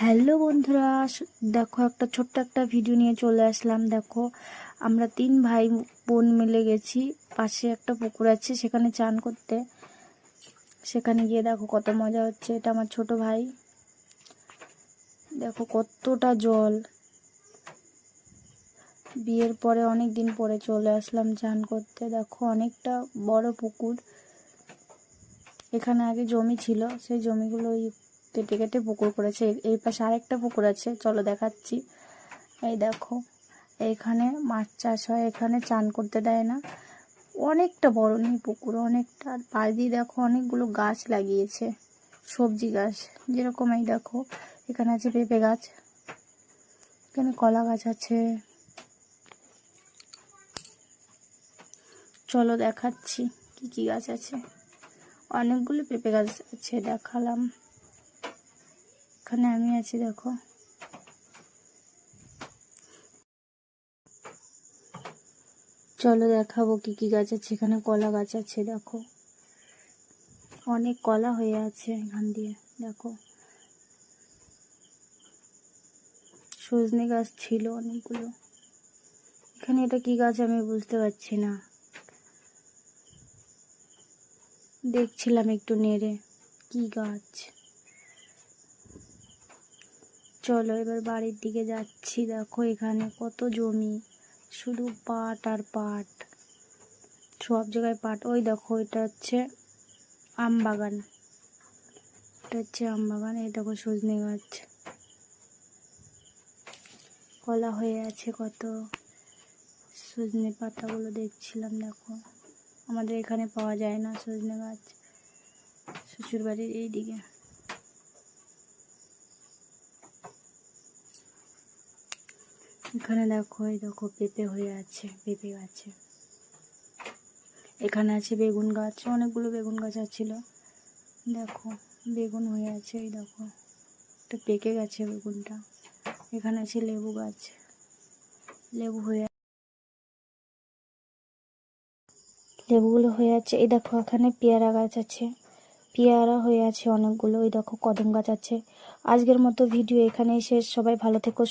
Hello বন্ধুরা, দেখো একটা ছোট্ট একটা ভিডিও নিয়ে চলে আসলাম। দেখো আমরা 3 ভাই বোন মিলে গেছি, পাশে একটা পুকুর আছে সেখানে চান করতে। সেখানে গিয়ে দেখো কত মজা হচ্ছে। এটা আমার ছোট ভাই, দেখো কতটা জল। বিয়ের পরে অনেক দিন পরে চলে আসলাম চান করতে। দেখো অনেকটা বড় পুকুর। এখানে আগে জমি ছিল, সেই জমিগুলো কেটে কেটে পুকুর করেছে। এই পাশে আরেকটা পুকুর আছে, চলো দেখাচ্ছি। এই দেখো এইখানে মাছ চাষ হয়, এখানে চান করতে দেয় না। অনেকটা বড় নেই পুকুর, অনেকটা। আর পাশ দিয়ে দেখো অনেকগুলো গাছ লাগিয়েছে, সবজি গাছ। যেরকম এই দেখো এখানে আছে পেঁপে গাছ, এখানে কলা গাছ আছে। চলো দেখাচ্ছি কি কি গাছ আছে। অনেকগুলো পেঁপে গাছ আছে, দেখালাম। এখানে আমি আছি, দেখো। চলো দেখাবো কি কি গাছ আছে। এখানে কলা গাছ আছে, দেখো অনেক কলা হয়ে আছে এখান দিয়ে। দেখো সজনে গাছ ছিল অনেকগুলো। এখানে এটা কি গাছ আমি বুঝতে পারছি না, দেখছিলাম একটু নেড়ে কি গাছ। চলো এবার বাড়ির দিকে যাচ্ছি। দেখো এখানে কত জমি, শুধু পাট আর পাট, সব জায়গায় পাট। ওই দেখো এটা হচ্ছে আম বাগান, এটা হচ্ছে আম বাগান। এই দেখো সজনে গাছ, কলা হয়ে আছে কত। সজনে পাতাগুলো দেখছিলাম, দেখো আমাদের এখানে পাওয়া যায় না সজনে গাছ, শ্বশুর বাড়ির এইদিকে। এখানে দেখো এই দেখো পেঁপে হয়ে আছে, পেঁপে গাছে। এখানে আছে বেগুন গাছ, অনেকগুলো বেগুন গাছ আছিল। দেখো বেগুন হয়ে আছে, এই দেখো একটা পেকে গেছে বেগুনটা। এখানে আছে লেবু গাছ, লেবু হয়ে, লেবুগুলো হয়ে আছে। এই দেখো এখানে পেয়ারা গাছ আছে, পেয়ারা হয়ে আছে অনেকগুলো। ওই দেখো কদম গাছ আছে। আজকের মতো ভিডিও এখানেই শেষ। সবাই ভালো থেকো।